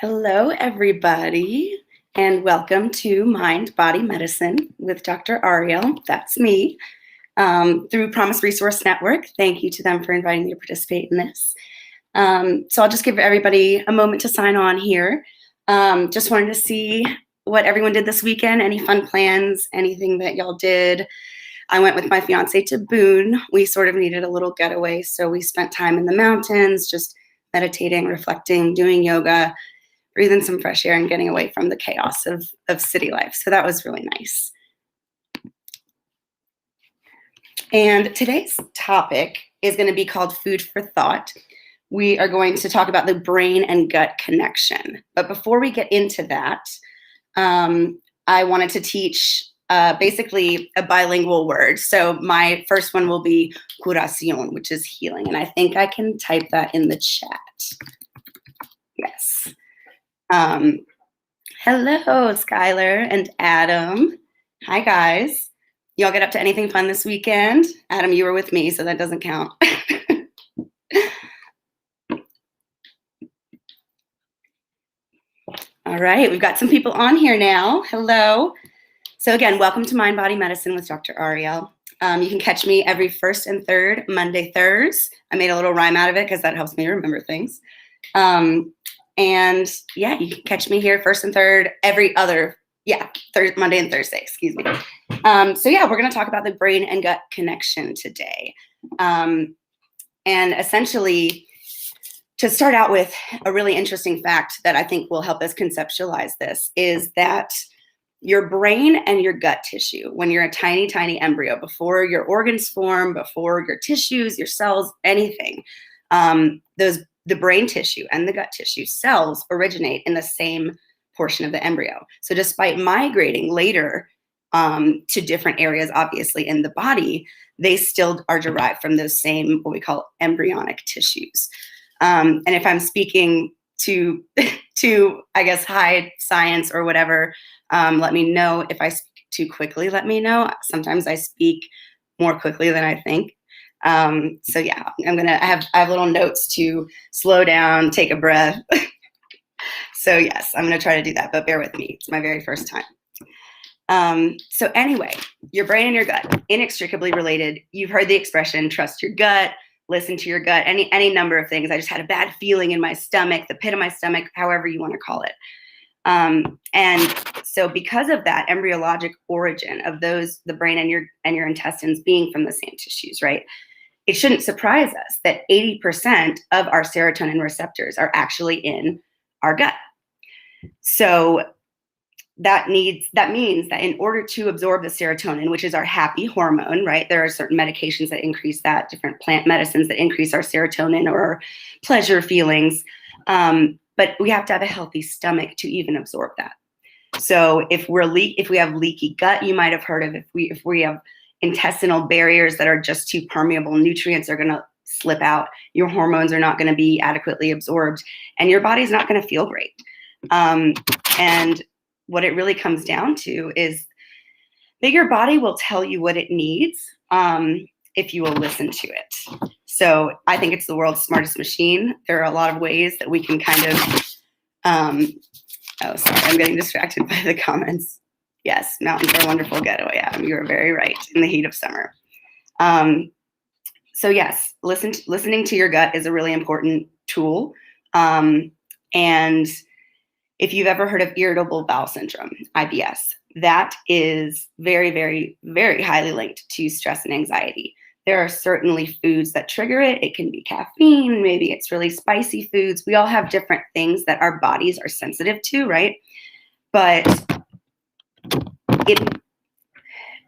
Hello, everybody, and welcome to Mind Body Medicine with Dr. Ariel. That's me, through Promise Resource Network. Thank you to them for inviting me to participate in this. So I'll just give everybody a moment to sign on here. Just wanted to see what everyone did this weekend. Any fun plans? Anything that y'all did? I went with my fiance to Boone. We sort of needed a little getaway, so we spent time in the mountains, just meditating, reflecting, doing yoga, breathing some fresh air and getting away from the chaos of city life. So that was really nice. And today's topic is going to be called Food for Thought. We are going to talk about the brain and gut connection. But before we get into that, I wanted to teach basically a bilingual word. So my first one will be curación, which is healing. And I think I can type that in the chat. Yes. Hello, Skylar and Adam. Hi, guys. Y'all get up to anything fun this weekend? Adam, you were with me, so that doesn't count. All right, we've got some people on here now. Hello. So again, welcome to Mind Body Medicine with Dr. Ariel. You can catch me every first and third Monday, Thursdays. I made a little rhyme out of it because that helps me remember things. And yeah, you can catch me here first and third every other, Monday and Thursday, excuse me. So yeah, we're going to talk about the brain and gut connection today. And essentially, to start out with, a really interesting fact that I think will help us conceptualize this is that your brain and your gut tissue, when you're a tiny, tiny embryo, before your organs form, before your tissues, your cells, anything, the brain tissue and the gut tissue cells originate in the same portion of the embryo. So despite migrating later to different areas, obviously, in the body, they still are derived from those same, what we call embryonic tissues. And if I'm speaking to I guess, high science or whatever, let me know. If I speak too quickly, let me know. Sometimes I speak more quickly than I think. So yeah, I have little notes to slow down, take a breath. So yes, I'm gonna try to do that, but bear with me. It's my very first time. So anyway, your brain and your gut, inextricably related. You've heard the expression, trust your gut, listen to your gut, any number of things. I just had a bad feeling in my stomach, the pit of my stomach, however you want to call it. And so because of that embryologic origin of the brain and your intestines being from the same tissues, right? It shouldn't surprise us that 80% of our serotonin receptors are actually in our gut. So that means that in order to absorb the serotonin, which is our happy hormone, right? There are certain medications that increase that, different plant medicines that increase our serotonin or our pleasure feelings. But we have to have a healthy stomach to even absorb that. So if we have leaky gut, you might have heard of if we have intestinal barriers that are just too permeable, nutrients are going to slip out, your hormones are not going to be adequately absorbed, and your body's not going to feel great. And what it really comes down to is that your body will tell you what it needs if you will listen to it. So I think it's the world's smartest machine. There are a lot of ways that we can kind of, oh, sorry, I'm getting distracted by the comments. Yes, mountains are a wonderful getaway, Adam. You are very right, in the heat of summer. So yes, listening to your gut is a really important tool. And if you've ever heard of irritable bowel syndrome, IBS, that is very, very, very highly linked to stress and anxiety. There are certainly foods that trigger it. It can be caffeine, maybe it's really spicy foods. We all have different things that our bodies are sensitive to, right? But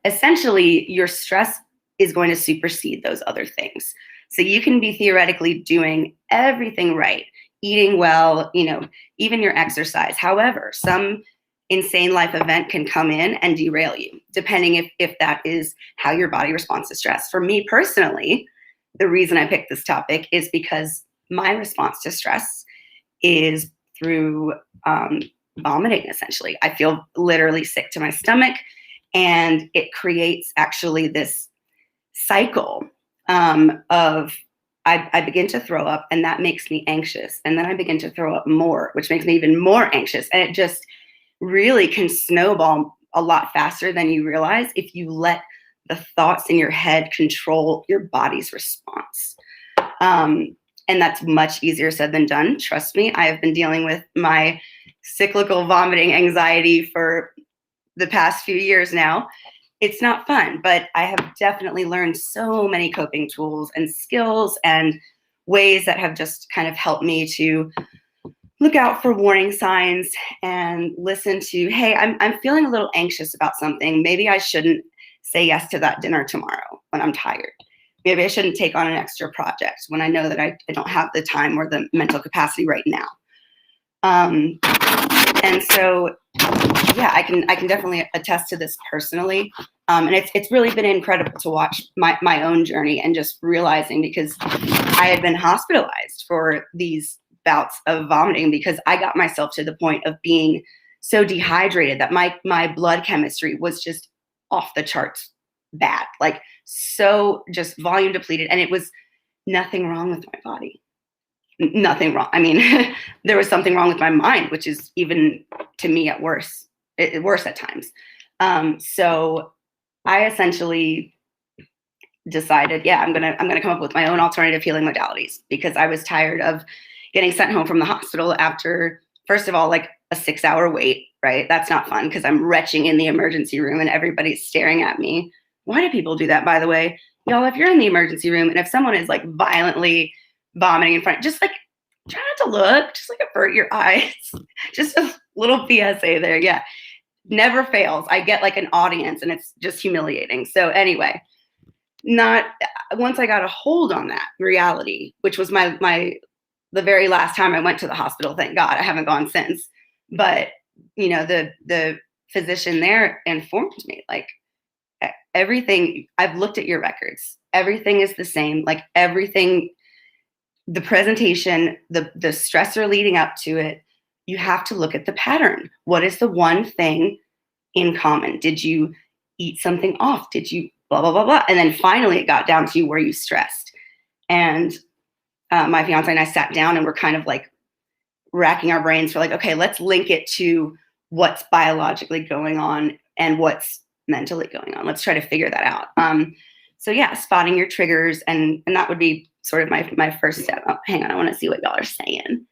essentially, your stress is going to supersede those other things. So you can be theoretically doing everything right, eating well, even your exercise. However, some insane life event can come in and derail you, depending if that is how your body responds to stress. For me personally, the reason I picked this topic is because my response to stress is through vomiting, essentially. I feel literally sick to my stomach, and it creates actually this cycle of I begin to throw up, and that makes me anxious. And then I begin to throw up more, which makes me even more anxious. And it just really can snowball a lot faster than you realize if you let the thoughts in your head control your body's response. And that's much easier said than done. Trust me, I have been dealing with my cyclical vomiting anxiety for the past few years now. It's not fun, but I have definitely learned so many coping tools and skills and ways that have just kind of helped me to look out for warning signs and listen to, hey, I'm feeling a little anxious about something. Maybe I shouldn't say yes to that dinner tomorrow when I'm tired. Maybe I shouldn't take on an extra project when I know that I don't have the time or the mental capacity right now. And so, yeah, I can definitely attest to this personally. And it's really been incredible to watch my own journey and just realizing, because I had been hospitalized for these bouts of vomiting because I got myself to the point of being so dehydrated that my blood chemistry was just off the charts bad, like so just volume depleted. And it was nothing wrong with my body. Nothing wrong. I mean, there was something wrong with my mind, which is even to me at worse at times. So I essentially decided, yeah, I'm gonna come up with my own alternative healing modalities, because I was tired of getting sent home from the hospital after, first of all, like a 6-hour wait, right? That's not fun because I'm retching in the emergency room and everybody's staring at me. Why do people do that, by the way? Y'all, if you're in the emergency room and if someone is like violently vomiting in front, just like try not to look, just like avert your eyes. Just a little PSA there. Yeah. Never fails. I get like an audience and it's just humiliating. So anyway, once I got a hold on that reality, which was the very last time I went to the hospital, thank God, I haven't gone since. But the physician there informed me, like, everything, I've looked at your records, everything is the same, like everything, the presentation, the stressor leading up to it, you have to look at the pattern. What is the one thing in common? Did you eat something off? Did you blah, blah, blah, blah? And then finally it got down to, were you stressed? And my fiance and I sat down and we're kind of like racking our brains for like, okay, let's link it to what's biologically going on and what's mentally going on. Let's try to figure that out. So yeah, spotting your triggers, and that would be sort of my first step. Oh, hang on, I want to see what y'all are saying.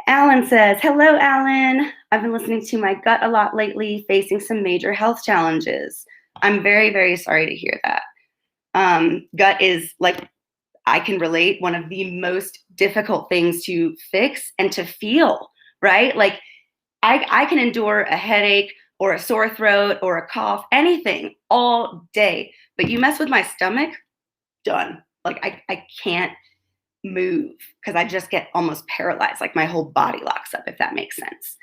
Alan says, hello, Alan. I've been listening to my gut a lot lately, facing some major health challenges. I'm very, very sorry to hear that. Gut is, like, I can relate, one of the most difficult things to fix and to feel, right? Like I can endure a headache or a sore throat or a cough, anything all day, but you mess with my stomach, done. Like I can't move because I just get almost paralyzed. Like my whole body locks up, if that makes sense.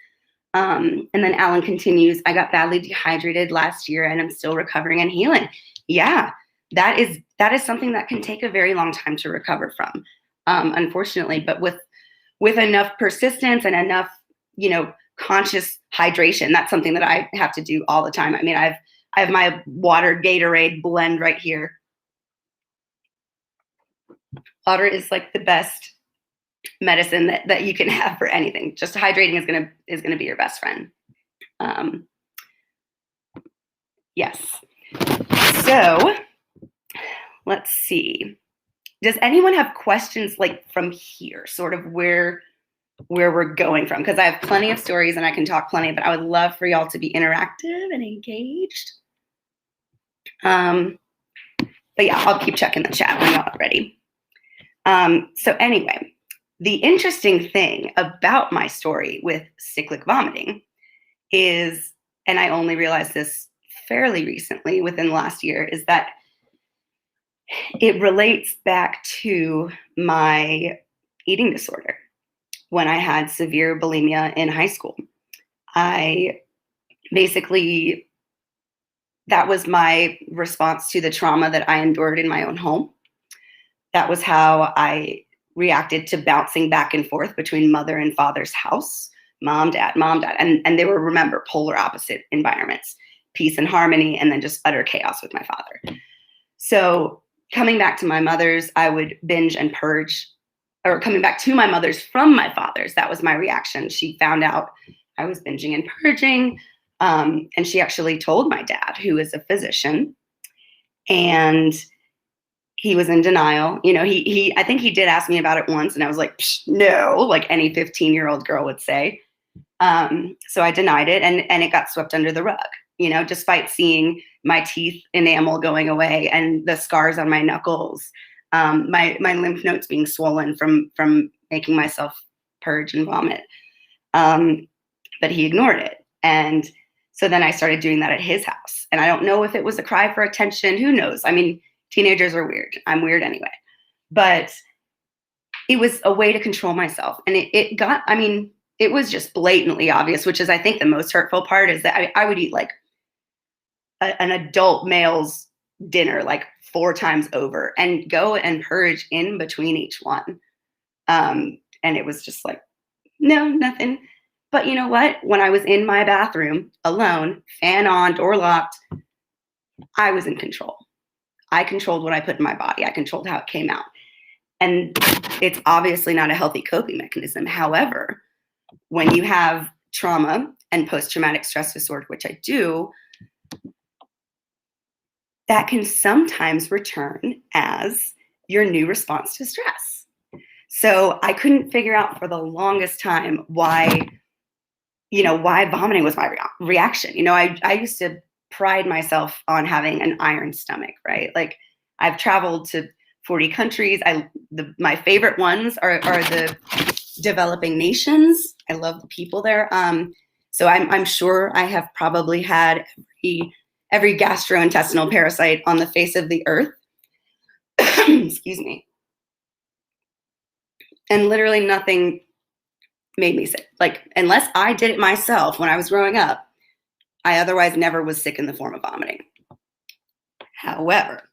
And then Alan continues, I got badly dehydrated last year and I'm still recovering and healing. Yeah, that is something that can take a very long time to recover from, unfortunately, but with enough persistence and enough, conscious hydration, that's something that I have to do all the time. I mean, I have my water Gatorade blend right here. Water is like the best medicine that you can have for anything. Just hydrating is gonna be your best friend. Yes. So let's see. Does anyone have questions like from here, sort of where we're going from? Because I have plenty of stories and I can talk plenty, but I would love for y'all to be interactive and engaged. But yeah, I'll keep checking the chat when y'all are ready. So anyway, the interesting thing about my story with cyclic vomiting is, and I only realized this fairly recently within the last year, is that it relates back to my eating disorder. When I had severe bulimia in high school, that was my response to the trauma that I endured in my own home. That was how I reacted to bouncing back and forth between mother and father's house, mom, dad. And they were, remember, polar opposite environments, peace and harmony, and then just utter chaos with my father. So coming back to my mother's, I would binge and purge, or coming back to my mother's from my father's. That was my reaction. She found out I was binging and purging. And she actually told my dad, who is a physician, and he was in denial. You know, I think he did ask me about it once, and I was like, no, like any 15-year-old girl would say. So I denied it, and it got swept under the rug, you know, despite seeing my teeth enamel going away and the scars on my knuckles, my lymph nodes being swollen from making myself purge and vomit. But he ignored it. And so then I started doing that at his house. And I don't know if it was a cry for attention. Who knows? I mean, teenagers are weird. I'm weird anyway. But it was a way to control myself. And it was just blatantly obvious, which is, I think, the most hurtful part, is that I would eat like an adult male's dinner like 4 times over and go and purge in between each one. And it was just like, no, nothing. But you know what? When I was in my bathroom alone, fan on, door locked, I was in control. I controlled what I put in my body. I controlled how it came out. And it's obviously not a healthy coping mechanism. However, when you have trauma and post-traumatic stress disorder, which I do, that can sometimes return as your new response to stress. So I couldn't figure out for the longest time why vomiting was my reaction. You know, I used to pride myself on having an iron stomach, right? Like, I've traveled to 40 countries. My favorite ones are the developing nations. I love the people there. So I'm sure I have probably had every gastrointestinal parasite on the face of the earth. Excuse me. And literally nothing made me sick. Like, unless I did it myself when I was growing up, I otherwise never was sick in the form of vomiting. However,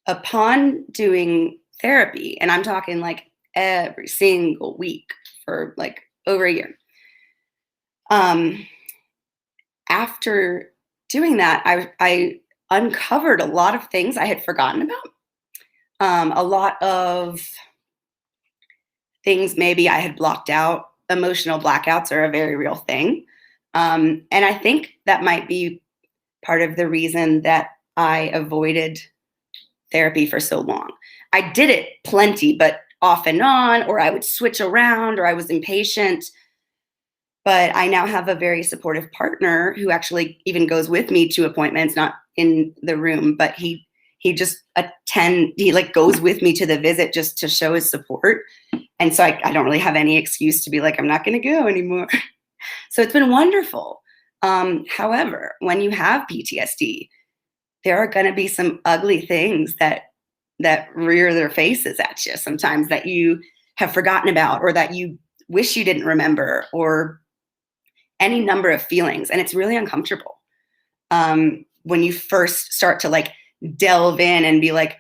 upon doing therapy, and I'm talking like every single week for like over a year, after doing that, I uncovered a lot of things I had forgotten about. A lot of things maybe I had blocked out. Emotional blackouts are a very real thing. And I think that might be part of the reason that I avoided therapy for so long. I did it plenty, but off and on, or I would switch around, or I was impatient. But I now have a very supportive partner who actually even goes with me to appointments, not in the room, but he like goes with me to the visit just to show his support. And so I don't really have any excuse to be like, I'm not going to go anymore. So it's been wonderful. However, when you have PTSD, there are going to be some ugly things that rear their faces at you sometimes, that you have forgotten about, or that you wish you didn't remember, or any number of feelings. And it's really uncomfortable when you first start to like delve in and be like,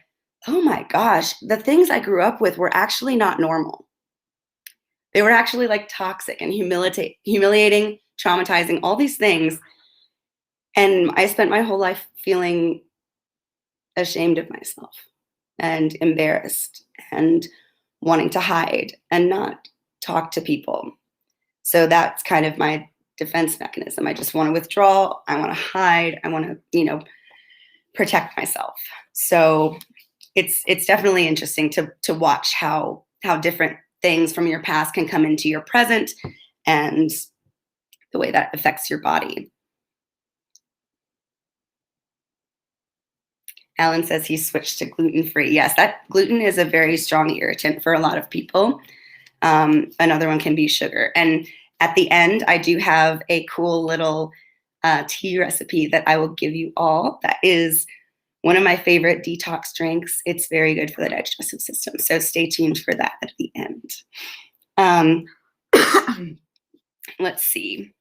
oh my gosh, the things I grew up with were actually not normal. They were actually like toxic and humiliating, traumatizing, all these things. And I spent my whole life feeling ashamed of myself and embarrassed and wanting to hide and not talk to people. So that's kind of my defense mechanism. I just want to withdraw. I want to hide. I want to, protect myself. So it's definitely interesting to watch how different things from your past can come into your present, and the way that affects your body. Alan says he switched to gluten-free. Yes, that gluten is a very strong irritant for a lot of people. Another one can be sugar. And at the end, I do have a cool little tea recipe that I will give you all. That is one of my favorite detox drinks. It's very good for the digestive system. So stay tuned for that at the end. Let's see.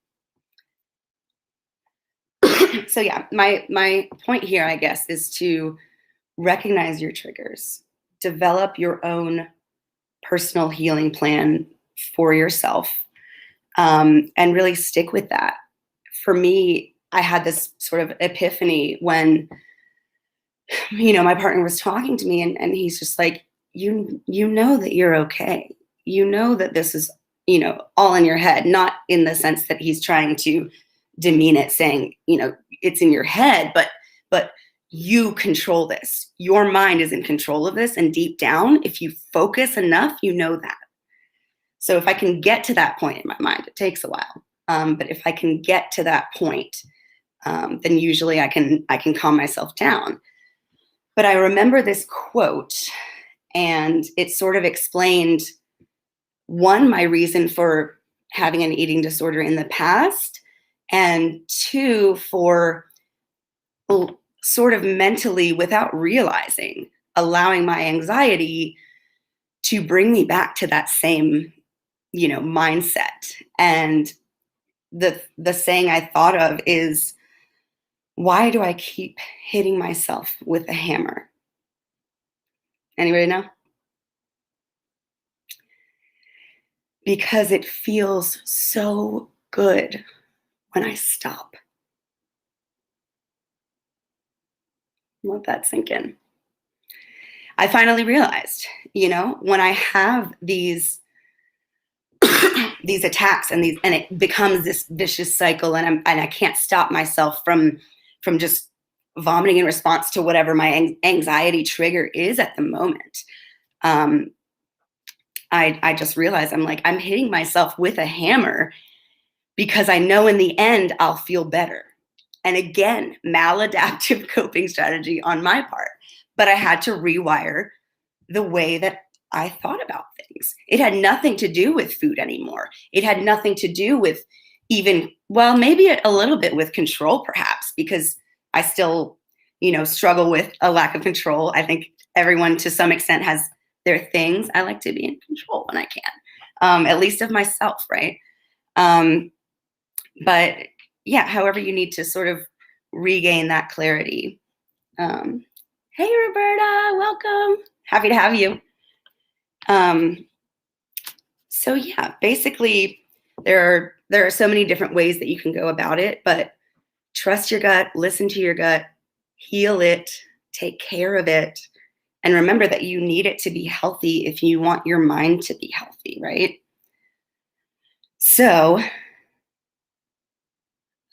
So yeah, my point here, I guess, is to recognize your triggers, develop your own personal healing plan for yourself, and really stick with that. For me, I had this sort of epiphany when my partner was talking to me, and he's just like, you know that you're okay. You know that this is, all in your head, not in the sense that he's trying to demean it, saying, it's in your head, but you control this. Your mind is in control of this. And deep down, if you focus enough, you know that. So if I can get to that point in my mind, it takes a while. But if I can get to that point, then usually I can calm myself down. But I remember this quote, and it sort of explained, one, my reason for having an eating disorder in the past, and two, for sort of mentally, without realizing, allowing my anxiety to bring me back to that same, mindset. And the saying I thought of is, why do I keep hitting myself with a hammer? Anybody know? Because it feels so good when I stop. Let that sink in. I finally realized, when I have these these attacks and it becomes this vicious cycle, and I can't stop myself from just vomiting in response to whatever my anxiety trigger is at the moment. I just realized I'm hitting myself with a hammer because I know in the end I'll feel better. And again, maladaptive coping strategy on my part, but I had to rewire the way that I thought about things. It had nothing to do with food anymore. It had nothing to do with even, well, maybe a little bit with control, perhaps, because I still, struggle with a lack of control. I think everyone to some extent has their things. I like to be in control when I can, at least of myself, right? But yeah, however you need to sort of regain that clarity. Hey, Roberta, welcome. Happy to have you. So yeah, basically there are so many different ways that you can go about it, but trust your gut, listen to your gut, heal it, take care of it, and remember that you need it to be healthy if you want your mind to be healthy, right? So,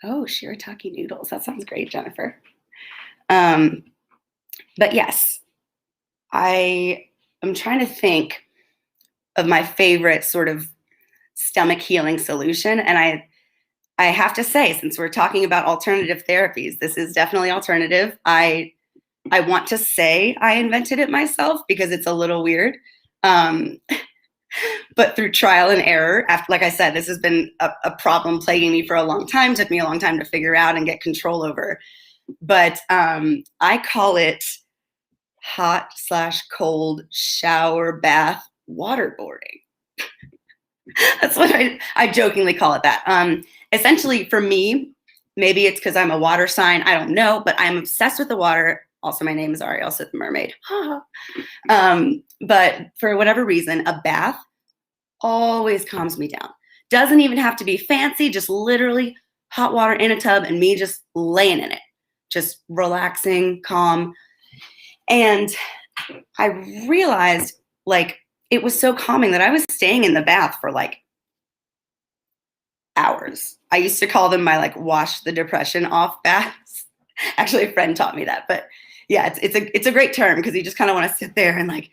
shirataki noodles. That sounds great, Jennifer. But yes, I'm trying to think of my favorite sort of stomach healing solution. And I have to say, since we're talking about alternative therapies, this is definitely alternative. I want to say I invented it myself because it's a little weird. But through trial and error, after, like I said, this has been a problem plaguing me for a long time. Took me a long time to figure out and get control over. But I call it hot/cold shower bath waterboarding. That's what I jokingly call it that. Essentially, for me, maybe it's because I'm a water sign. I don't know, but I'm obsessed with the water. Also, my name is Ariel, so the mermaid. But for whatever reason, a bath always calms me down. Doesn't even have to be fancy, just literally hot water in a tub and me just laying in it, just relaxing, calm. And I realized it was so calming that I was staying in the bath for hours. I used to call them my wash the depression off baths. Actually, a friend taught me that, but yeah, it's a great term because you just kind of want to sit there and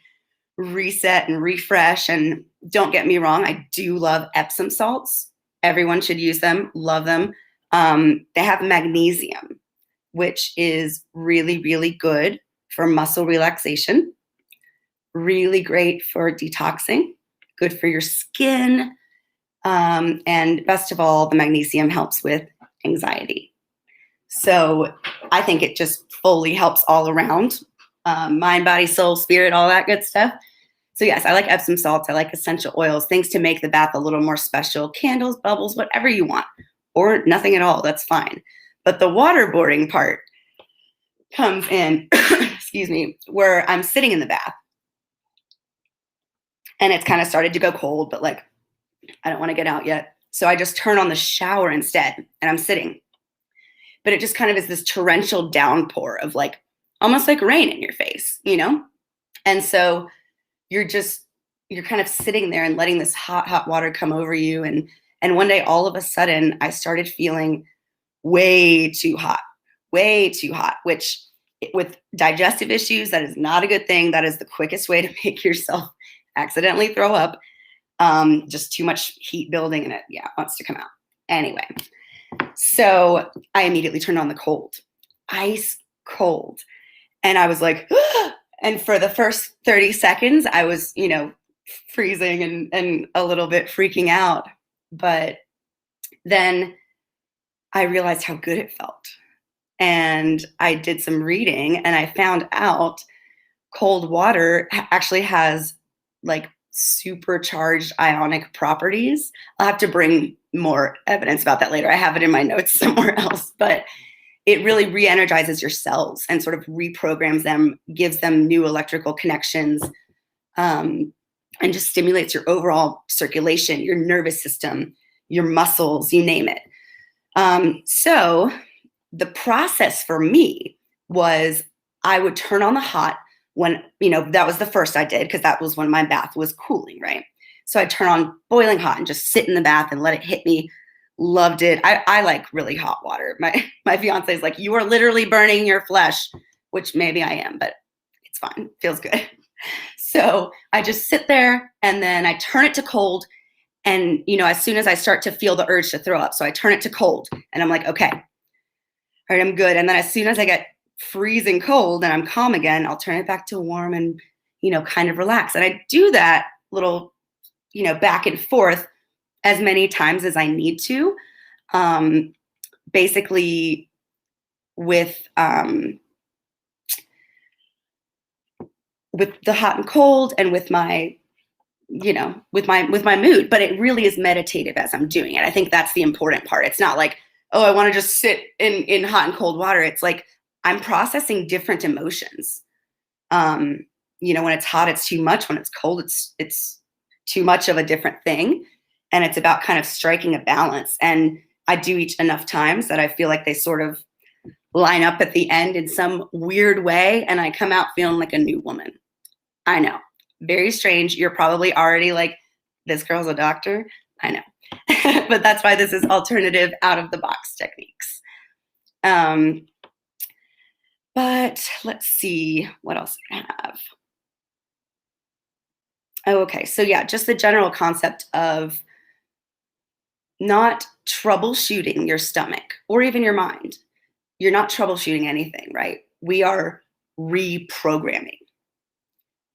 reset and refresh. And don't get me wrong, I do love Epsom salts. Everyone should use them. Love them. They have magnesium, which is really, really good for muscle relaxation. Really great for detoxing. Good for your skin. And best of all, the magnesium helps with anxiety. So I think it just fully helps all around. Mind, body, soul, spirit, all that good stuff. So yes, I like Epsom salts. I like essential oils, things to make the bath a little more special. Candles, bubbles, whatever you want. Or nothing at all, that's fine. But the waterboarding part comes in, excuse me, where I'm sitting in the bath. And it's kind of started to go cold, but I don't want to get out yet. So I just turn on the shower instead, and I'm sitting. But it just kind of is this torrential downpour of almost like rain in your face, you know? And so you're kind of sitting there and letting this hot water come over you. And one day, all of a sudden, I started feeling way too hot, which with digestive issues, that is not a good thing. That is the quickest way to make yourself accidentally throw up. Just too much heat building and it wants to come out. Anyway, so I immediately turned on the cold, ice cold. And I was like, and for the first 30 seconds, I was, freezing and a little bit freaking out. But then I realized how good it felt. And I did some reading and I found out cold water actually has like supercharged ionic properties. I'll have to bring more evidence about that later. I have it in my notes somewhere else, but it really re-energizes your cells and sort of reprograms them, gives them new electrical connections, and just stimulates your overall circulation, your nervous system, your muscles, you name it. So the process for me was I would turn on the hot when, that was the first I did because that was when my bath was cooling, right? So I'd turn on boiling hot and just sit in the bath and let it hit me. Loved it. I like really hot water. My fiance is like, you are literally burning your flesh, which maybe I am, but it's fine. Feels good. So I just sit there and then I turn it to cold. And, as soon as I start to feel the urge to throw up, so I turn it to cold and I'm like, okay, all right, I'm good. And then as soon as I get freezing cold and I'm calm again, I'll turn it back to warm and, kind of relax. And I do that little, back and forth as many times as I need to, basically with the hot and cold and with my, with my mood, but it really is meditative as I'm doing it. I think that's the important part. It's not like, oh, I want to just sit in hot and cold water. It's like I'm processing different emotions. When it's hot, it's too much. When it's cold, it's too much of a different thing. And it's about kind of striking a balance. And I do each enough times that I feel like they sort of line up at the end in some weird way. And I come out feeling like a new woman. I know. Very strange. You're probably already like, this girl's a doctor. I know. But that's why this is alternative out of the box techniques. But let's see, what else do I have? Oh, okay. So yeah, just the general concept of not troubleshooting your stomach or even your mind. You're not troubleshooting anything, right? We are reprogramming.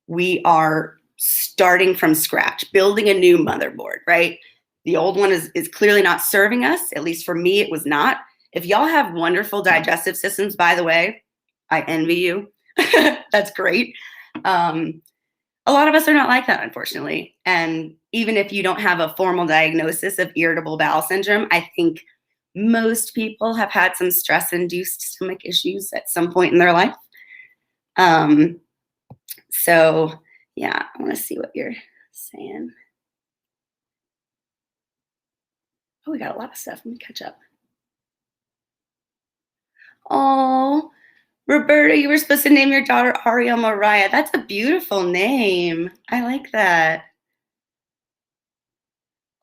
We are starting from scratch, building a new motherboard, right? The old one is clearly not serving us. At least for me, it was not. If y'all have wonderful digestive systems, by the way, I envy you. That's great. A lot of us are not like that, unfortunately. And even if you don't have a formal diagnosis of irritable bowel syndrome, I think most people have had some stress-induced stomach issues at some point in their life. So yeah, I want to see what you're saying. Oh, we got a lot of stuff. Let me catch up. Oh, Roberta, you were supposed to name your daughter Ariel Mariah. That's a beautiful name. I like that.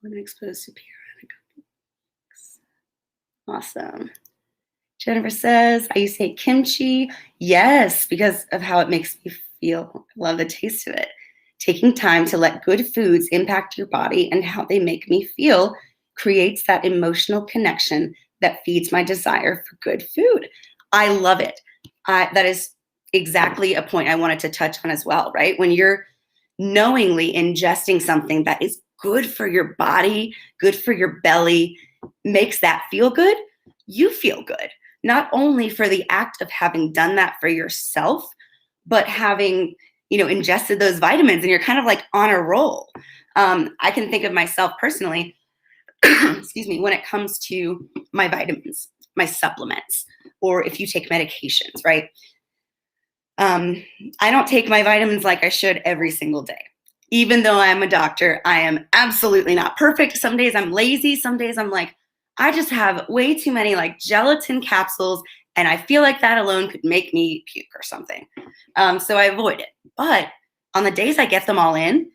Women exposed to PR. Awesome. Jennifer says, I used to hate kimchi. Yes, because of how it makes me feel. I love the taste of it. Taking time to let good foods impact your body and how they make me feel creates that emotional connection that feeds my desire for good food. I love it. That is exactly a point I wanted to touch on as well, right? When you're knowingly ingesting something that is good for your body, good for your belly, makes that feel good, you feel good. Not only for the act of having done that for yourself, but having, ingested those vitamins and you're kind of like on a roll. I can think of myself personally, excuse me, when it comes to my vitamins, my supplements, or if you take medications, right? I don't take my vitamins like I should every single day. Even though I'm a doctor, I am absolutely not perfect. Some days I'm lazy. Some days I'm like, I just have way too many like gelatin capsules And I feel like that alone could make me puke or something. So I avoid it. But on the days I get them all in,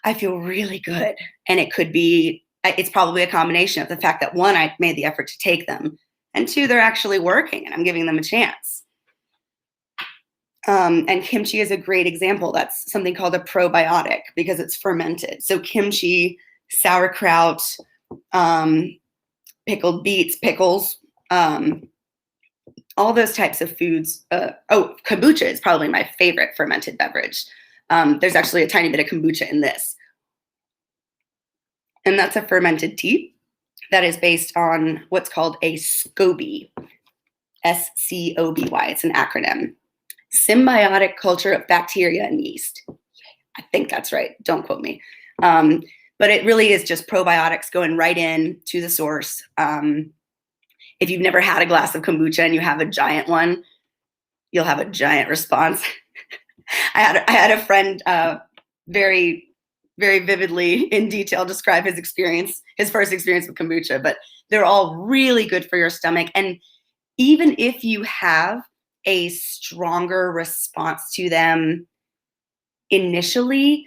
I feel really good. And it's probably a combination of the fact that one, I made the effort to take them, and two, they're actually working and I'm giving them a chance. And kimchi is a great example. That's something called a probiotic because it's fermented. So kimchi, sauerkraut, pickled beets, pickles, all those types of foods. Kombucha is probably my favorite fermented beverage. There's actually a tiny bit of kombucha in this. And that's a fermented tea that is based on what's called a SCOBY, SCOBY. It's an acronym. Symbiotic culture of bacteria and yeast. I think that's right. Don't quote me. But it really is just probiotics going right in to the source. If you've never had a glass of kombucha and you have a giant one, you'll have a giant response. I had a friend very, very vividly in detail describe his first experience with kombucha, but they're all really good for your stomach. And even if you have a stronger response to them initially,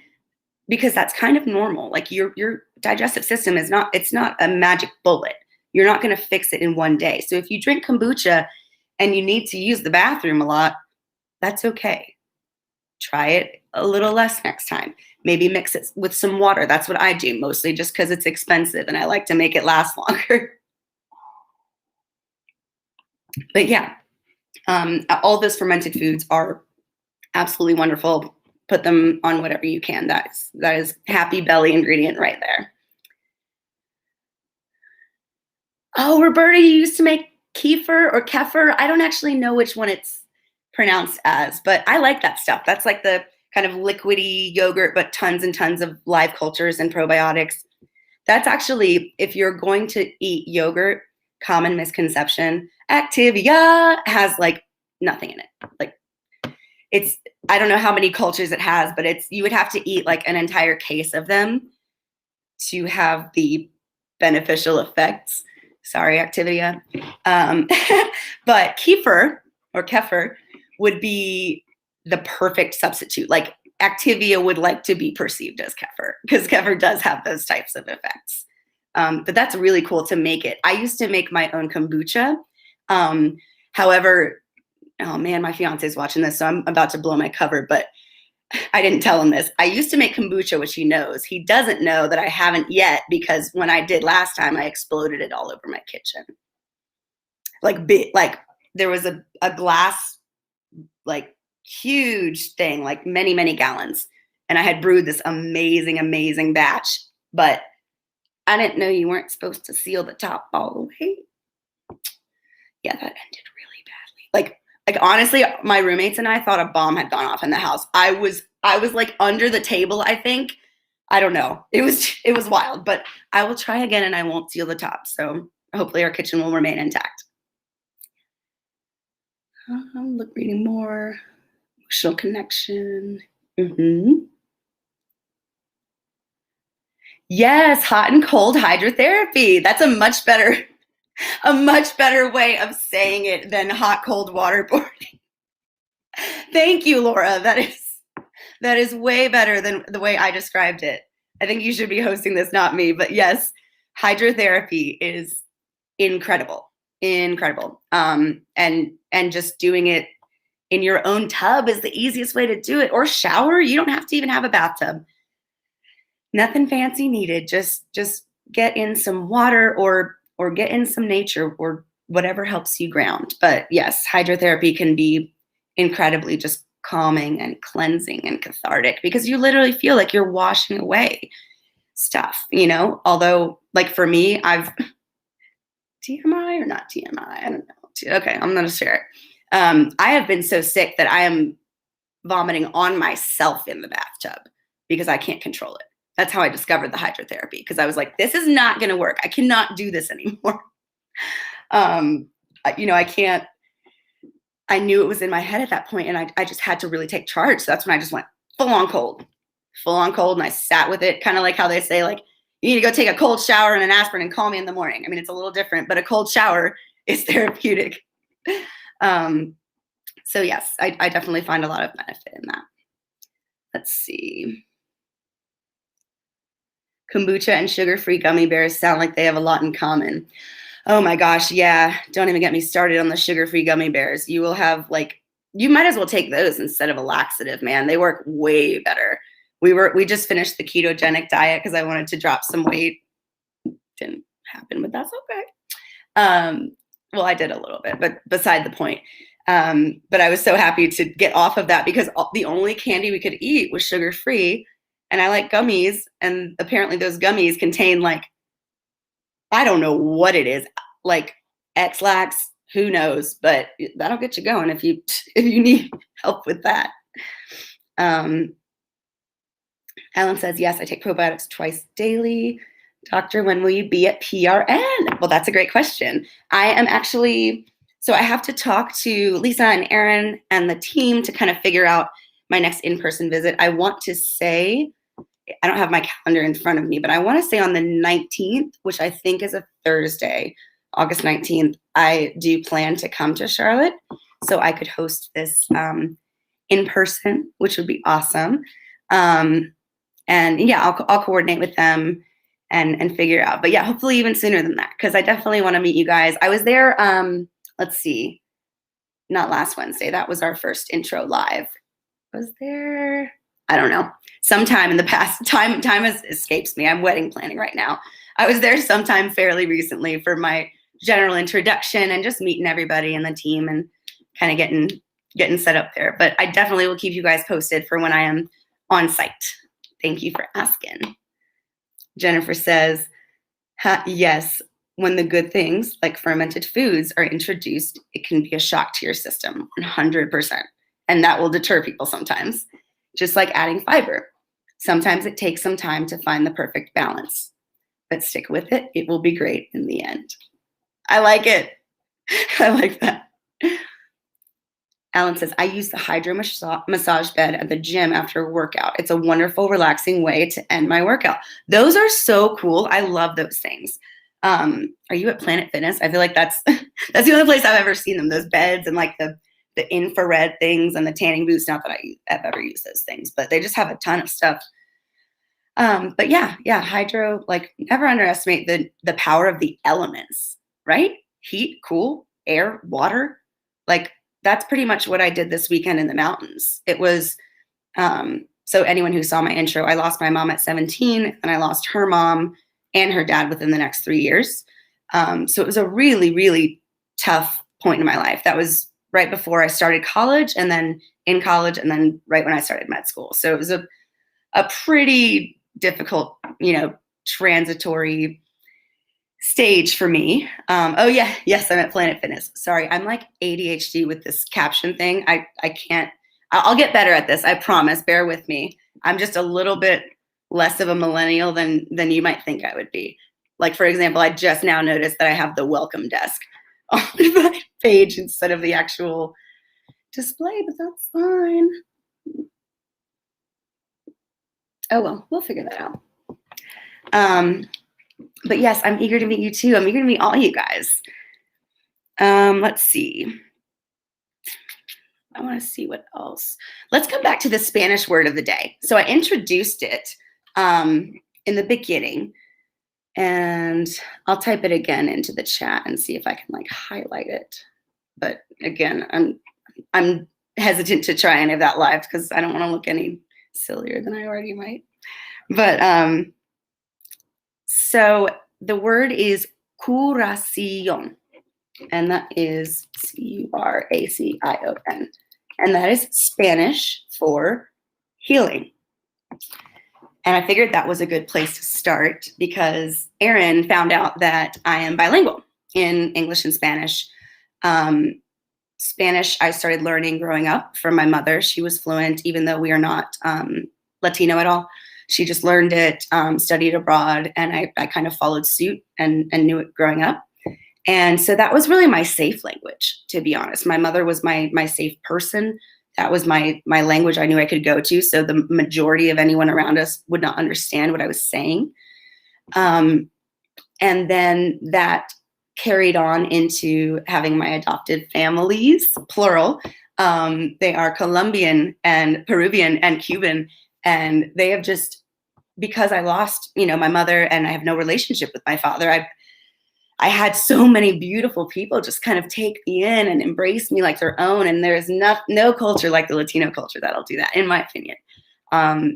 because that's kind of normal. Like your digestive system it's not a magic bullet. You're not going to fix it in one day. So if you drink kombucha and you need to use the bathroom a lot, that's okay. Try it a little less next time. Maybe mix it with some water. That's what I do, mostly just because it's expensive and I like to make it last longer. But yeah, all those fermented foods are absolutely wonderful. Put them on whatever you can. That is happy belly ingredient right there. Oh, Roberta, you used to make kefir or kefir. I don't actually know which one it's pronounced as, but I like that stuff. That's like the kind of liquidy yogurt, but tons and tons of live cultures and probiotics. That's actually, if you're going to eat yogurt, common misconception, Activia has like nothing in it. Like I don't know how many cultures it has, but you would have to eat like an entire case of them to have the beneficial effects. Sorry, Activia. But kefir or kefir would be the perfect substitute. Like Activia would like to be perceived as kefir because kefir does have those types of effects. But that's really cool to make it. I used to make my own kombucha. However, oh man, my fiance is watching this, so I'm about to blow my cover, but I didn't tell him this. I used to make kombucha, which he knows. He doesn't know that I haven't yet because when I did last time, I exploded it all over my kitchen. Like there was a glass, like huge thing, like many, many gallons. And I had brewed this amazing, amazing batch, but I didn't know you weren't supposed to seal the top all the way. Yeah, that ended really badly. Like honestly, my roommates and I thought a bomb had gone off in the house. I was like under the table, I think. I don't know. It was wild, but I will try again and I won't seal the top. So hopefully our kitchen will remain intact. Reading more. Emotional connection. Yes, hot and cold hydrotherapy. That's a much better way of saying it than hot, cold waterboarding. Thank you, Laura. That is way better than the way I described it. I think you should be hosting this, not me. But yes, hydrotherapy is incredible. And just doing it in your own tub is the easiest way to do it. Or shower. You don't have to even have a bathtub. Nothing fancy needed. Just get in some water or get in some nature or whatever helps you ground. But yes, hydrotherapy can be incredibly just calming and cleansing and cathartic because you literally feel like you're washing away stuff, although like for me, I've TMI or not TMI, I don't know. Okay, I'm going to share it. I have been so sick that I am vomiting on myself in the bathtub because I can't control it. That's how I discovered the hydrotherapy because I was like, this is not going to work. I cannot do this anymore. I can't. I knew it was in my head at that point, and I just had to really take charge. So that's when I just went full on cold, and I sat with it, kind of like how they say, like, you need to go take a cold shower and an aspirin and call me in the morning. I mean, it's a little different, but a cold shower is therapeutic. So yes, I definitely find a lot of benefit in that. Let's see. Kombucha and sugar-free gummy bears sound like they have a lot in common. Oh my gosh, yeah. Don't even get me started on the sugar-free gummy bears. You will have you might as well take those instead of a laxative, man. They work way better. We just finished the ketogenic diet because I wanted to drop some weight. Didn't happen, but that's okay. Well, I did a little bit, but beside the point. But I was so happy to get off of that because the only candy we could eat was sugar-free. And I like gummies. And apparently those gummies contain I don't know what it is, like X-Lax, who knows, but that'll get you going if you need help with that. Alan says, yes, I take probiotics twice daily. Doctor, when will you be at PRN? Well, that's a great question. I am actually, so I have to talk to Lisa and Aaron and the team to kind of figure out my next in-person visit. I want to say, I don't have my calendar in front of me, but I want to say on the 19th, which I think is a Thursday, August 19th, I do plan to come to Charlotte so I could host this in person, which would be awesome. And yeah, I'll coordinate with them and figure it out. But yeah, hopefully even sooner than that, because I definitely want to meet you guys. I was there, let's see, not last Wednesday. That was our first intro live. Was there? I don't know. Sometime in the past, time escapes me. I'm wedding planning right now. I was there sometime fairly recently for my general introduction and just meeting everybody and the team and kind of getting set up there. But I definitely will keep you guys posted for when I am on site. Thank you for asking. Jennifer says, yes, when the good things like fermented foods are introduced, it can be a shock to your system, 100%. And that will deter people sometimes. Just like adding fiber. Sometimes it takes some time to find the perfect balance, but stick with it. It will be great in the end. I like it. I like that. Alan says, I use the hydro massage bed at the gym after a workout. It's a wonderful, relaxing way to end my workout. Those are so cool. I love those things. Are you at Planet Fitness? I feel like that's the only place I've ever seen them, those beds and like the infrared things and the tanning boots. Not that I've ever used those things, but they just have a ton of stuff. But yeah, hydro, like never underestimate the power of the elements, right? Heat, cool, air, water. Like that's pretty much what I did this weekend in the mountains. It was, so anyone who saw my intro, I lost my mom at 17 and I lost her mom and her dad within the next 3 years. So it was a really, really tough point in my life. That was right before I started college and then in college and then right when I started med school. So it was a pretty difficult, transitory stage for me. Yes, I'm at Planet Fitness. Sorry, I'm like ADHD with this caption thing. I can't, I'll get better at this. I promise, bear with me. I'm just a little bit less of a millennial than you might think I would be. Like, for example, I just now noticed that I have the welcome desk on my page instead of the actual display, but that's fine. Oh, well, we'll figure that out. But yes, I'm eager to meet you too. I'm eager to meet all you guys. Let's see. I want to see what else. Let's come back to the Spanish word of the day. So I introduced it in the beginning. And I'll type it again into the chat and see if I can like highlight it. But again, I'm hesitant to try any of that live because I don't want to look any sillier than I already might. But so the word is curación, and that is Curacion, and that is Spanish for healing. And I figured that was a good place to start because Aaron found out that I am bilingual in English and Spanish. Spanish, I started learning growing up from my mother. She was fluent, even though we are not Latino at all. She just learned it, studied abroad, and I kind of followed suit and knew it growing up. And so that was really my safe language, to be honest. My mother was my safe person. That was my language I knew I could go to. So the majority of anyone around us would not understand what I was saying. And then that carried on into having my adopted families, plural. They are Colombian and Peruvian and Cuban, and they have just, because I lost, my mother and I have no relationship with my father, I had so many beautiful people just kind of take me in and embrace me like their own. And there's no culture like the Latino culture that'll do that, in my opinion.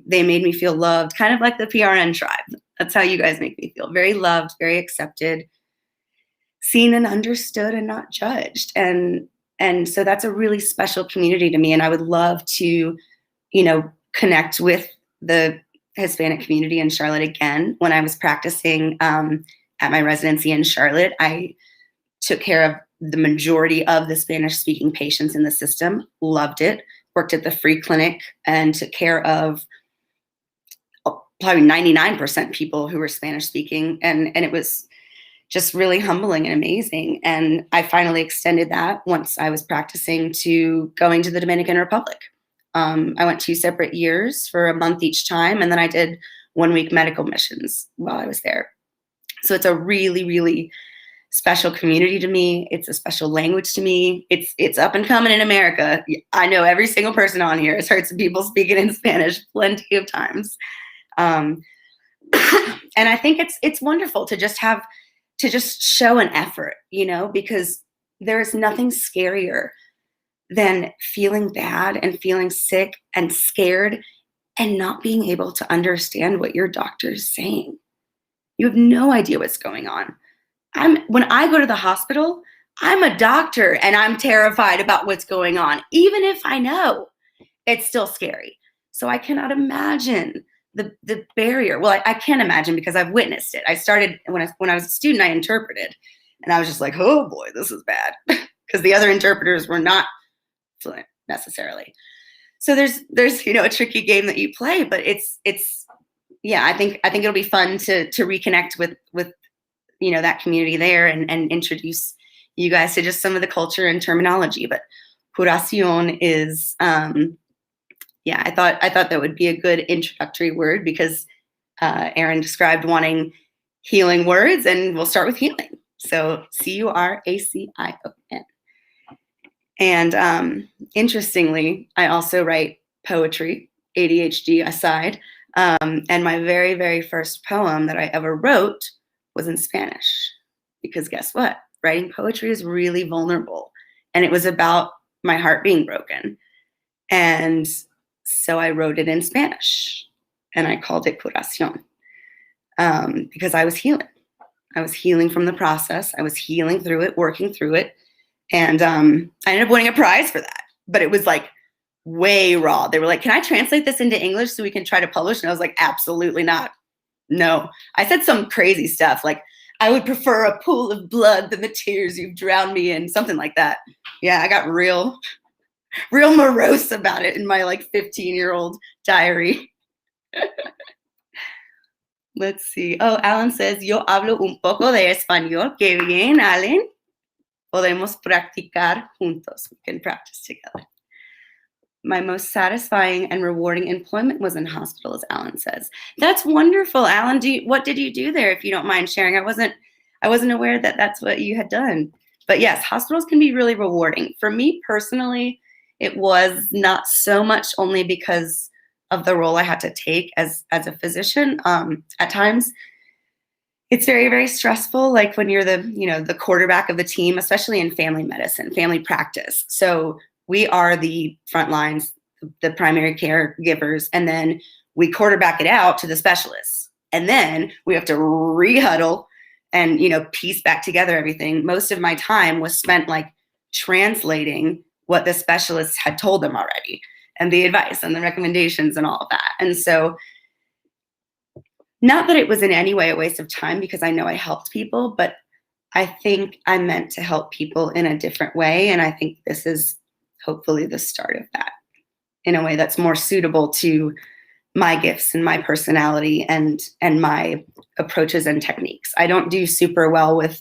They made me feel loved, kind of like the PRN tribe. That's how you guys make me feel. Very loved, very accepted, seen and understood, and not judged. And so that's a really special community to me. And I would love to, connect with the Hispanic community in Charlotte again. When I was practicing at my residency in Charlotte, I took care of the majority of the Spanish-speaking patients in the system, loved it, worked at the free clinic, and took care of probably 99% people who were Spanish-speaking. And it was just really humbling and amazing. And I finally extended that once I was practicing to going to the Dominican Republic. I went 2 separate years for a month each time, and then I did 1-week medical missions while I was there. So it's a really, really special community to me. It's a special language to me. It's up and coming in America. I know every single person on here has heard some people speaking in Spanish plenty of times. And I think it's wonderful to just show an effort, because there is nothing scarier than feeling bad and feeling sick and scared and not being able to understand what your doctor is saying. You have no idea what's going on. When I go to the hospital, I'm a doctor and I'm terrified about what's going on. Even if I know, it's still scary. So I cannot imagine the barrier. Well, I can't imagine because I've witnessed it. I started when I was a student, I interpreted, and I was just like, oh boy, this is bad, because the other interpreters were not fluent necessarily. So there's a tricky game that you play, but it's I think it'll be fun to reconnect with that community there and introduce you guys to just some of the culture and terminology. But curación is I thought that would be a good introductory word, because Aaron described wanting healing words, and we'll start with healing. So curacion. And interestingly, I also write poetry, ADHD aside. And my very, very first poem that I ever wrote was in Spanish, because guess what? Writing poetry is really vulnerable. And it was about my heart being broken. And so I wrote it in Spanish, and I called it curación, because I was healing. I was healing from the process. I was healing through it, working through it. And I ended up winning a prize for that. But it was like way raw. They were like, can I translate this into English so we can try to publish? And I was like, absolutely not. No. I said some crazy stuff like, I would prefer a pool of blood than the tears you've drowned me in, something like that. Yeah, I got real morose about it in my 15-year-old diary. Let's see. Oh, Alan says, yo hablo un poco de español. Qué bien, Alan. Podemos practicar juntos. We can practice together. My most satisfying and rewarding employment was in hospitals, Alan says. That's wonderful, Alan. What did you do there, if you don't mind sharing? I wasn't aware that that's what you had done. But yes, hospitals can be really rewarding. For me personally, it was not so much, only because of the role I had to take as a physician. At times, it's very, very stressful, like when you're the quarterback of the team, especially in family medicine, family practice. So we are the front lines, the primary caregivers, and then we quarterback it out to the specialists. And then we have to re-huddle and, piece back together everything. Most of my time was spent translating what the specialists had told them already, and the advice and the recommendations and all of that. And so, not that it was in any way a waste of time, because I know I helped people, but I think I meant to help people in a different way. And I think this is hopefully the start of that, in a way that's more suitable to my gifts and my personality and my approaches and techniques. I don't do super well with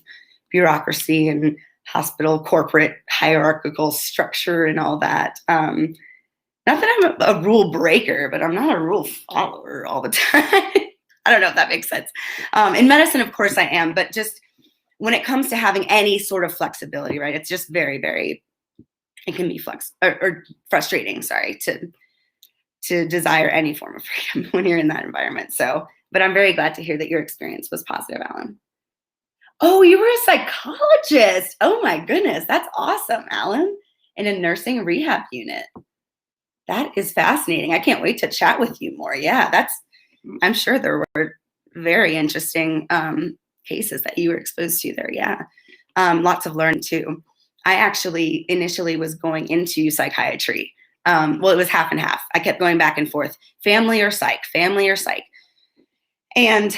bureaucracy and hospital corporate hierarchical structure and all that. Not that I'm a rule breaker, but I'm not a rule follower all the time. I don't know if that makes sense. In medicine, of course I am, but just when it comes to having any sort of flexibility, right? It's just very, very, it can be or frustrating, sorry, to desire any form of freedom when you're in that environment. So, but I'm very glad to hear that your experience was positive, Alan. Oh, you were a psychologist. Oh my goodness. That's awesome, Alan. In a nursing rehab unit. That is fascinating. I can't wait to chat with you more. Yeah, I'm sure there were very interesting cases that you were exposed to there. Yeah. Lots of learning too. I actually initially was going into psychiatry. Well, it was half and half. I kept going back and forth, family or psych, family or psych. And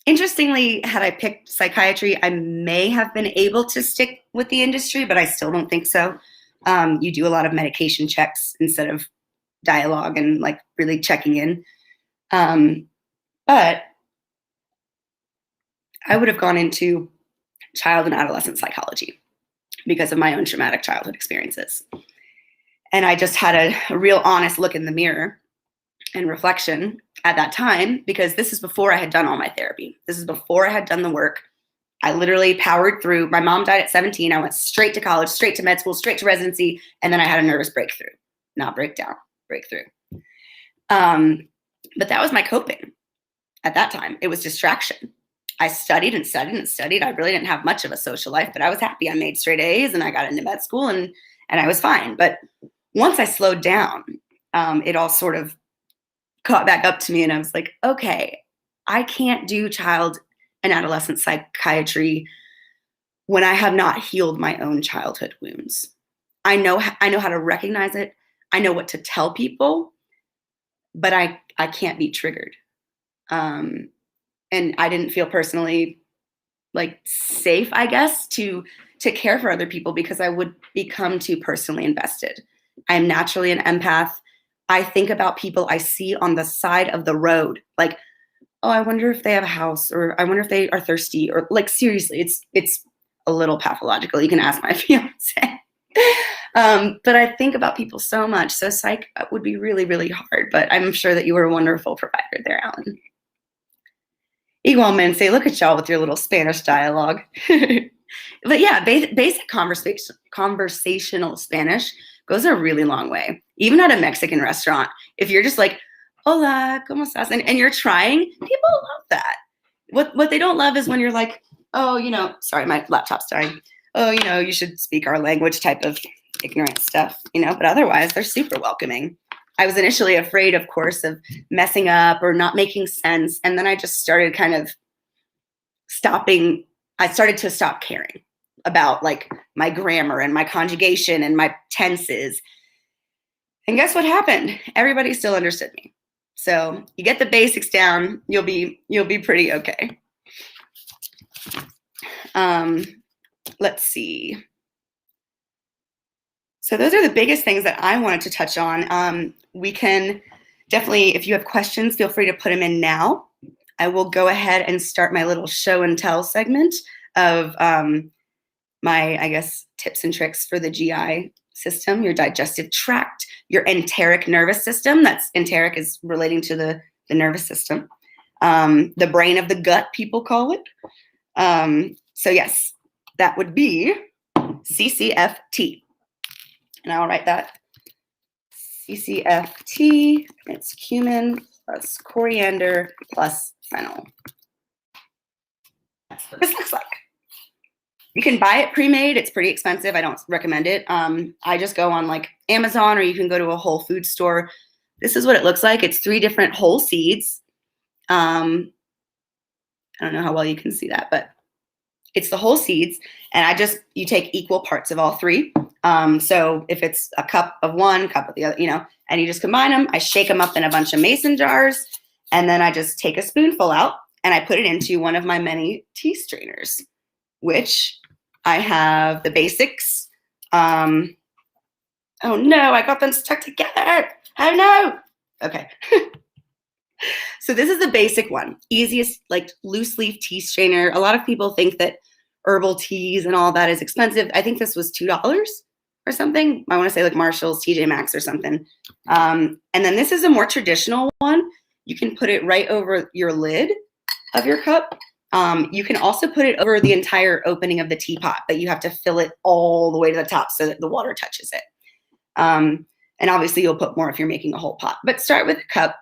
interestingly, had I picked psychiatry, I may have been able to stick with the industry, but I still don't think so. You do a lot of medication checks instead of dialogue and like really checking in. But I would have gone into child and adolescent psychology because of my own traumatic childhood experiences. And I just had a real honest look in the mirror and reflection at that time, because this is before I had done all my therapy. This is before I had done the work. I literally powered through. My mom died at 17. I went straight to college, straight to med school, straight to residency. And then I had a nervous breakthrough, not breakdown, breakthrough. But that was my coping at that time. It was distraction. I studied and studied and studied. I really didn't have much of a social life, but I was happy. I made straight A's and I got into med school and I was fine. But once I slowed down, it all sort of caught back up to me. And I was like, okay, I can't do child and adolescent psychiatry when I have not healed my own childhood wounds. I know how to recognize it. I know what to tell people, but I can't be triggered. And I didn't feel personally like safe, I guess, to care for other people because I would become too personally invested. I am naturally an empath. I think about people I see on the side of the road, like, oh, I wonder if they have a house, or I wonder if they are thirsty, or like, seriously, it's a little pathological. You can ask my fiance. But I think about people so much. So psych would be really, really hard, but I'm sure that you were a wonderful provider there, Alan. Igualmente, say, look at y'all with your little Spanish dialogue. But yeah, basic conversational Spanish goes a really long way. Even at a Mexican restaurant, if you're just like, hola, ¿cómo estás? And you're trying, people love that. What they don't love is when you're like, oh, sorry, my laptop's dying. Oh, you should speak our language type of ignorant stuff, but otherwise they're super welcoming. I was initially afraid, of course, of messing up or not making sense. And then I just started kind of I started to stop caring about like my grammar and my conjugation and my tenses. And guess what happened? Everybody still understood me. So you get the basics down, you'll be pretty okay. Let's see. So those are the biggest things that I wanted to touch on. We can definitely, if you have questions, feel free to put them in now. I will go ahead and start my little show and tell segment of my, I guess, tips and tricks for the GI system, your digestive tract, your enteric nervous system. That's enteric is relating to the nervous system. The brain of the gut, people call it. So yes, that would be CCFT. And I'll write that. CCFT, it's cumin plus coriander plus fennel. That's what this looks like. You can buy it pre-made. It's pretty expensive. I don't recommend it. I just go on like Amazon, or you can go to a Whole Foods store. This is what it looks like. It's 3 different whole seeds. I don't know how well you can see that, but it's the whole seeds. And you take equal parts of all 3. So if it's a cup of one, cup of the other, and you just combine them, I shake them up in a bunch of mason jars, and then I just take a spoonful out and I put it into one of my many tea strainers, which I have the basics. Oh no, I got them stuck together. Oh no. Okay. So this is the basic one, easiest, like loose leaf tea strainer. A lot of people think that herbal teas and all that is expensive. I think this was $2 or something. I want to say like Marshall's, TJ Maxx or something. And then this is a more traditional one. You can put it right over your lid of your cup. You can also put it over the entire opening of the teapot, but you have to fill it all the way to the top so that the water touches it. And obviously you'll put more if you're making a whole pot, but start with a cup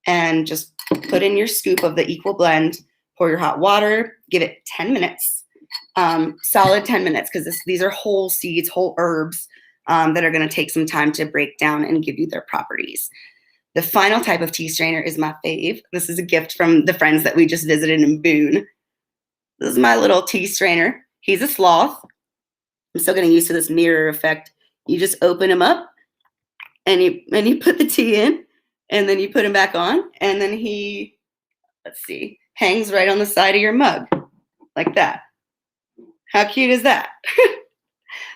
and just put in your scoop of the equal blend, pour your hot water, give it 10 minutes, solid 10 minutes, because these are whole seeds, whole herbs that are going to take some time to break down and give you their properties. The final type of tea strainer is my fave. This is a gift from the friends that we just visited in Boone. This is my little tea strainer. He's a sloth. I'm still getting used to this mirror effect. You just open him up and you put the tea in, and then you put him back on, and then he, let's see, hangs right on the side of your mug like that. How cute is that?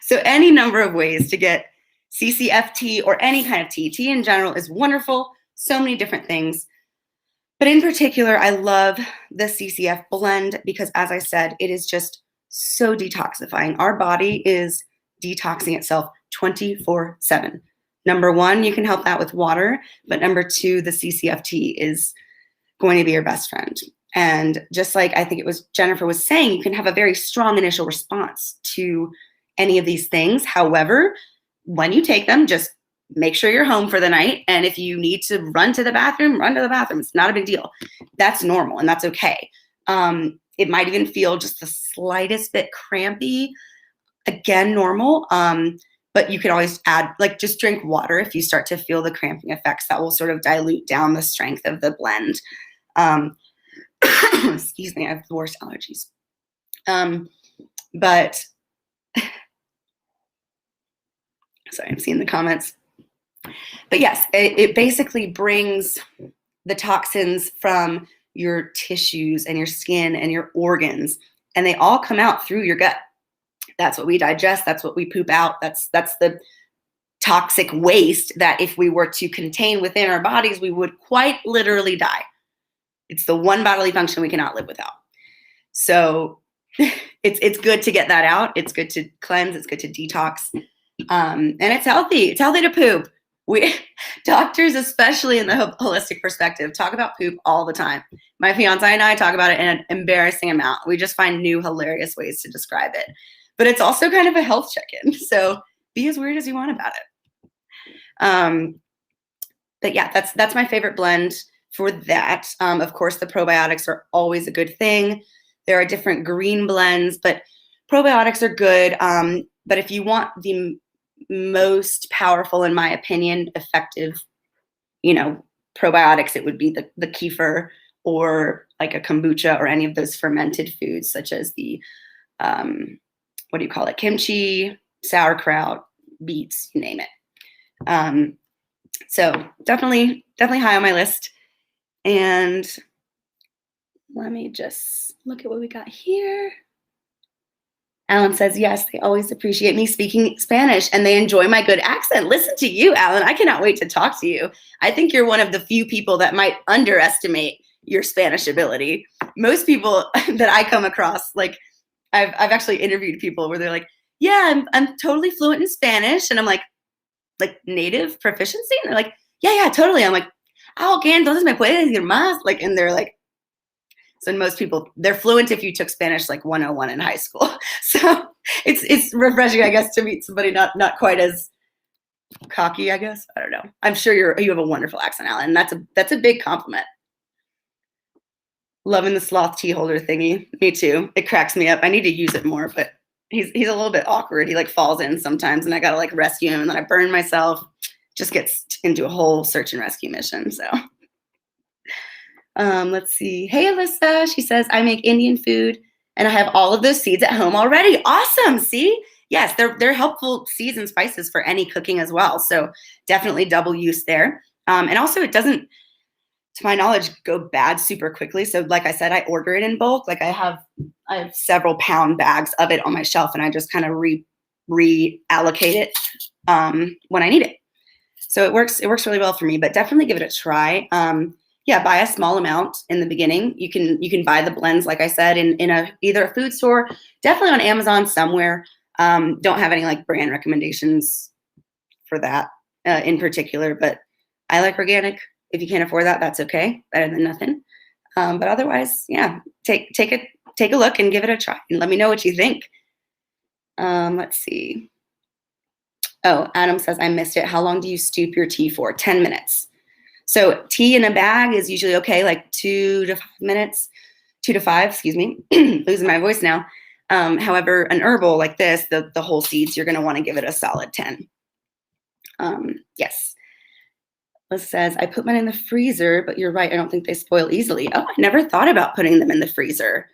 So any number of ways to get CCF tea or any kind of tea. Tea in general is wonderful. So many different things. But in particular, I love the CCF blend because, as I said, it is just so detoxifying. Our body is detoxing itself 24/7. Number one, you can help that with water. But number two, the CCF tea is going to be your best friend. And just like I think it was Jennifer was saying, you can have a very strong initial response to any of these things. However, when you take them, just make sure you're home for the night. And if you need to run to the bathroom, run to the bathroom. It's not a big deal. That's normal and that's okay. It might even feel just the slightest bit crampy. Again, normal. But you can always add, like, just drink water if you start to feel the cramping effects. That will sort of dilute down the strength of the blend. Excuse me, I have the worst allergies. But sorry, I'm seeing the comments. But yes, it basically brings the toxins from your tissues and your skin and your organs, and they all come out through your gut. That's what we digest. That's what we poop out. That's the toxic waste that if we were to contain within our bodies, we would quite literally die. It's the one bodily function we cannot live without. So it's good to get that out. It's good to cleanse. It's good to detox. And it's healthy. It's healthy to poop. We doctors, especially in the holistic perspective, talk about poop all the time. My fiance and I talk about it in an embarrassing amount. We just find new hilarious ways to describe it. But it's also kind of a health check-in. So be as weird as you want about it. But yeah, that's my favorite blend for that. Of course, the probiotics are always a good thing. There are different green blends, but probiotics are good. But if you want the most powerful, in my opinion, effective, probiotics, it would be the kefir or like a kombucha or any of those fermented foods, such as the, what do you call it? Kimchi, sauerkraut, beets, you name it. So definitely high on my list. And let me just look at what we got here. Alan says, yes, they always appreciate me speaking Spanish and they enjoy my good accent. Listen to you, Alan. I cannot wait to talk to you. I think you're one of the few people that might underestimate your Spanish ability. Most people that I come across, like I've actually interviewed people where they're like, yeah, I'm totally fluent in Spanish. And I'm like native proficiency? And they're like, yeah, totally. I'm like, oh, ¿qué entonces me puedes decir más? Like, and they're like, so most people, they're fluent if you took Spanish like 101 in high school. So it's refreshing, I guess, to meet somebody not quite as cocky, I guess. I don't know. I'm sure you have a wonderful accent, Alan. And that's a big compliment. Loving the sloth tea holder thingy. Me too. It cracks me up. I need to use it more, but he's a little bit awkward. He like falls in sometimes and I gotta like rescue him and then I burn myself. Just gets into a whole search and rescue mission. So let's see. Hey, Alyssa. She says, I make Indian food and I have all of those seeds at home already. Awesome. See? Yes, they're helpful seeds and spices for any cooking as well. So definitely double use there. And also it doesn't, to my knowledge, go bad super quickly. So like I said, I order it in bulk. Like I have several pound bags of it on my shelf and I just kind of reallocate it when I need it. So it works really well for me, but definitely give it a try. Yeah, buy a small amount in the beginning. You can buy the blends, like I said, in either a food store, definitely on Amazon somewhere. Don't have any like brand recommendations for that in particular, but I like organic. If you can't afford that, that's okay. Better than nothing. But otherwise, yeah, take a look and give it a try and let me know what you think. Let's see. Oh, Adam says, I missed it. How long do you steep your tea for? 10 minutes. So tea in a bag is usually okay, like 2 to 5 minutes, 2 to 5, excuse me, losing my voice now. However, an herbal like this, the whole seeds, you're going to want to give it a solid 10. Yes. Liz says, I put mine in the freezer, but you're right. I don't think they spoil easily. Oh, I never thought about putting them in the freezer.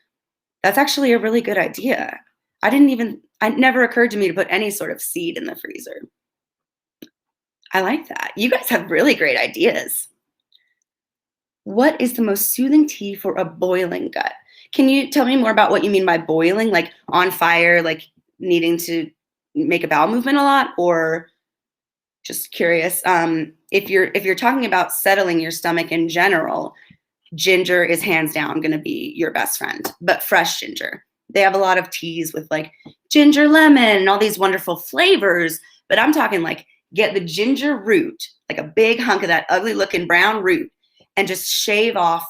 That's actually a really good idea. It never occurred to me to put any sort of seed in the freezer. I like that. You guys have really great ideas. What is the most soothing tea for a boiling gut? Can you tell me more about what you mean by boiling, like on fire, like needing to make a bowel movement a lot, or just curious? If you're talking about settling your stomach in general, ginger is hands down going to be your best friend, but fresh ginger. They have a lot of teas with like ginger lemon and all these wonderful flavors, but I'm talking like get the ginger root, like a big hunk of that ugly looking brown root, and just shave off,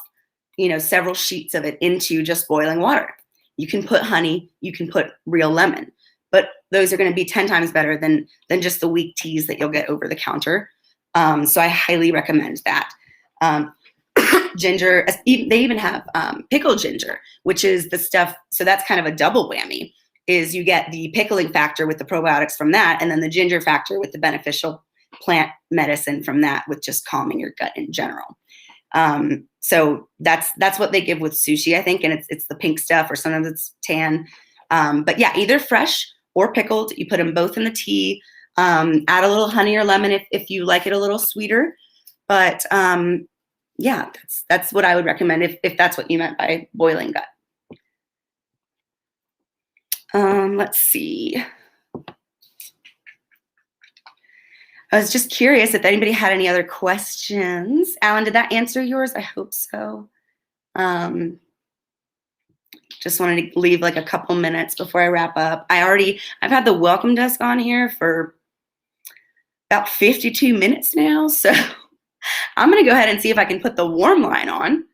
several sheets of it into just boiling water. You can put honey, you can put real lemon, but those are going to be 10 times better than just the weak teas that you'll get over the counter. So I highly recommend that. Ginger, they even have pickled ginger, which is the stuff. So that's kind of a double whammy, is you get the pickling factor with the probiotics from that, and then the ginger factor with the beneficial plant medicine from that, with just calming your gut in general. So that's what they give with sushi, I think, and it's the pink stuff, or sometimes it's tan. But yeah, either fresh or pickled. You put them both in the tea. Add a little honey or lemon if you like it a little sweeter. But yeah, that's what I would recommend if that's what you meant by boiling gut. Let's see. I was just curious if anybody had any other questions. Alan, did that answer yours? I hope so. Just wanted to leave like a couple minutes before I wrap up. I've had the welcome desk on here for about 52 minutes now. So I'm going to go ahead and see if I can put the warm line on.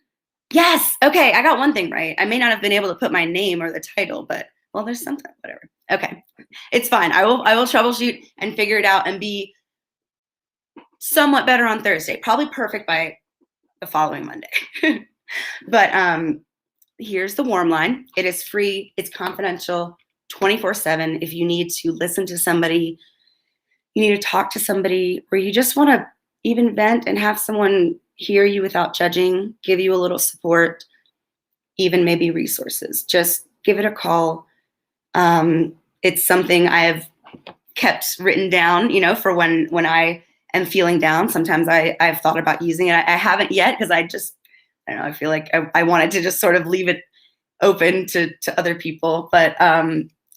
Yes. Okay. I got one thing right. I may not have been able to put my name or the title, but well, there's something, whatever. Okay. It's fine. I will troubleshoot and figure it out and be somewhat better on Thursday. Probably perfect by the following Monday. But here's the warm line. It is free. It's confidential, 24/7. If you need to listen to somebody, you need to talk to somebody, or you just want to even vent and have someone hear you without judging, give you a little support, even maybe resources, just give it a call. It's something I have kept written down, for when I am feeling down. Sometimes I've thought about using it. I haven't yet, because I don't know, I feel like I wanted to just sort of leave it open to other people, but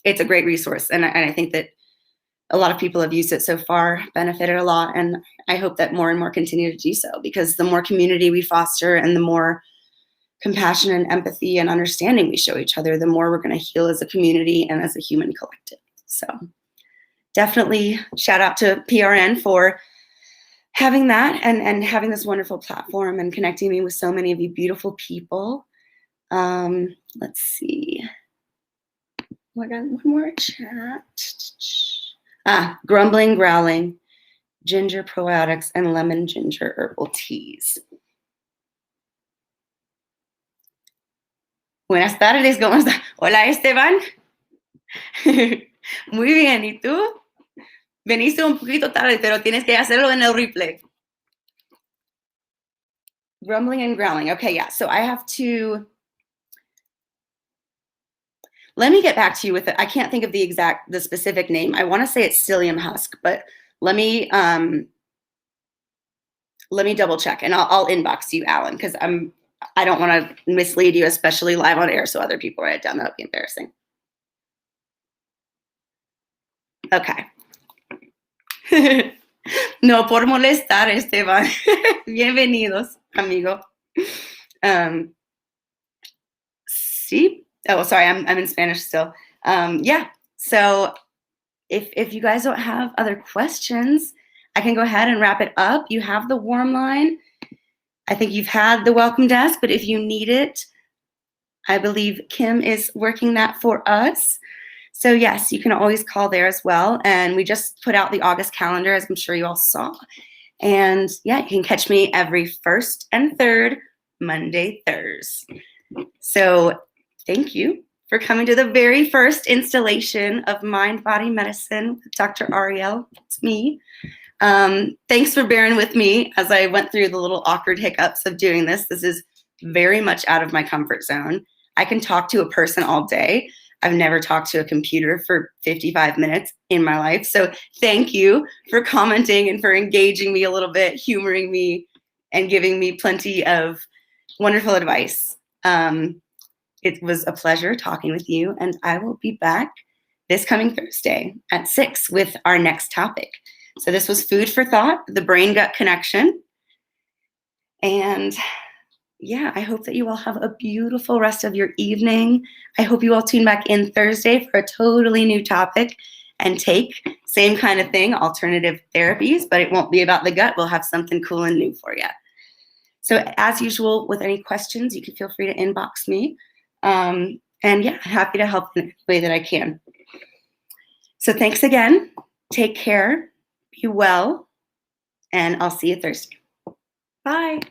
it's a great resource. And I think that a lot of people have used it so far, benefited a lot. And I hope that more and more continue to do so, because the more community we foster and the more compassion and empathy and understanding we show each other, the more we're going to heal as a community and as a human collective. So definitely shout out to PRN for having that and having this wonderful platform and connecting me with so many of you beautiful people. Let's see. I got one more chat. Grumbling, growling, ginger probiotics, and lemon ginger herbal teas. Buenas tardes, ¿cómo estás? Hola, Esteban. Muy bien, ¿y tú? Veniste un poquito tarde, pero tienes que hacerlo en el replay. Grumbling and growling. Okay, yeah. So I have to. Let me get back to you with it. I can't think of the specific name. I want to say it's psyllium husk, but let me double check, and I'll inbox you, Alan, because I don't want to mislead you, especially live on air, so other people write it down. That would be embarrassing. Okay. No por molestar, Esteban. Bienvenidos, amigo. Sí. Oh, sorry, I'm in Spanish still. Yeah. So if you guys don't have other questions, I can go ahead and wrap it up. You have the warm line. I think you've had the welcome desk, but if you need it, I believe Kim is working that for us. So yes, you can always call there as well. And we just put out the August calendar, as I'm sure you all saw. And yeah, you can catch me every first and third Monday, Thursday. So thank you for coming to the very first installation of Mind Body Medicine with Dr. Ariel. It's me. Thanks for bearing with me as I went through the little awkward hiccups of doing this. This is very much out of my comfort zone. I can talk to a person all day. I've never talked to a computer for 55 minutes in my life. So thank you for commenting and for engaging me a little bit, humoring me, and giving me plenty of wonderful advice. It was a pleasure talking with you, and I will be back this coming Thursday at 6 with our next topic. So this was Food for Thought, the brain-gut connection. And yeah, I hope that you all have a beautiful rest of your evening. I hope you all tune back in Thursday for a totally new topic and take, same kind of thing, alternative therapies, but it won't be about the gut. We'll have something cool and new for you. So as usual, with any questions, you can feel free to inbox me. And yeah, happy to help in any way that I can. So thanks again. Take care. Be well. And I'll see you Thursday. Bye.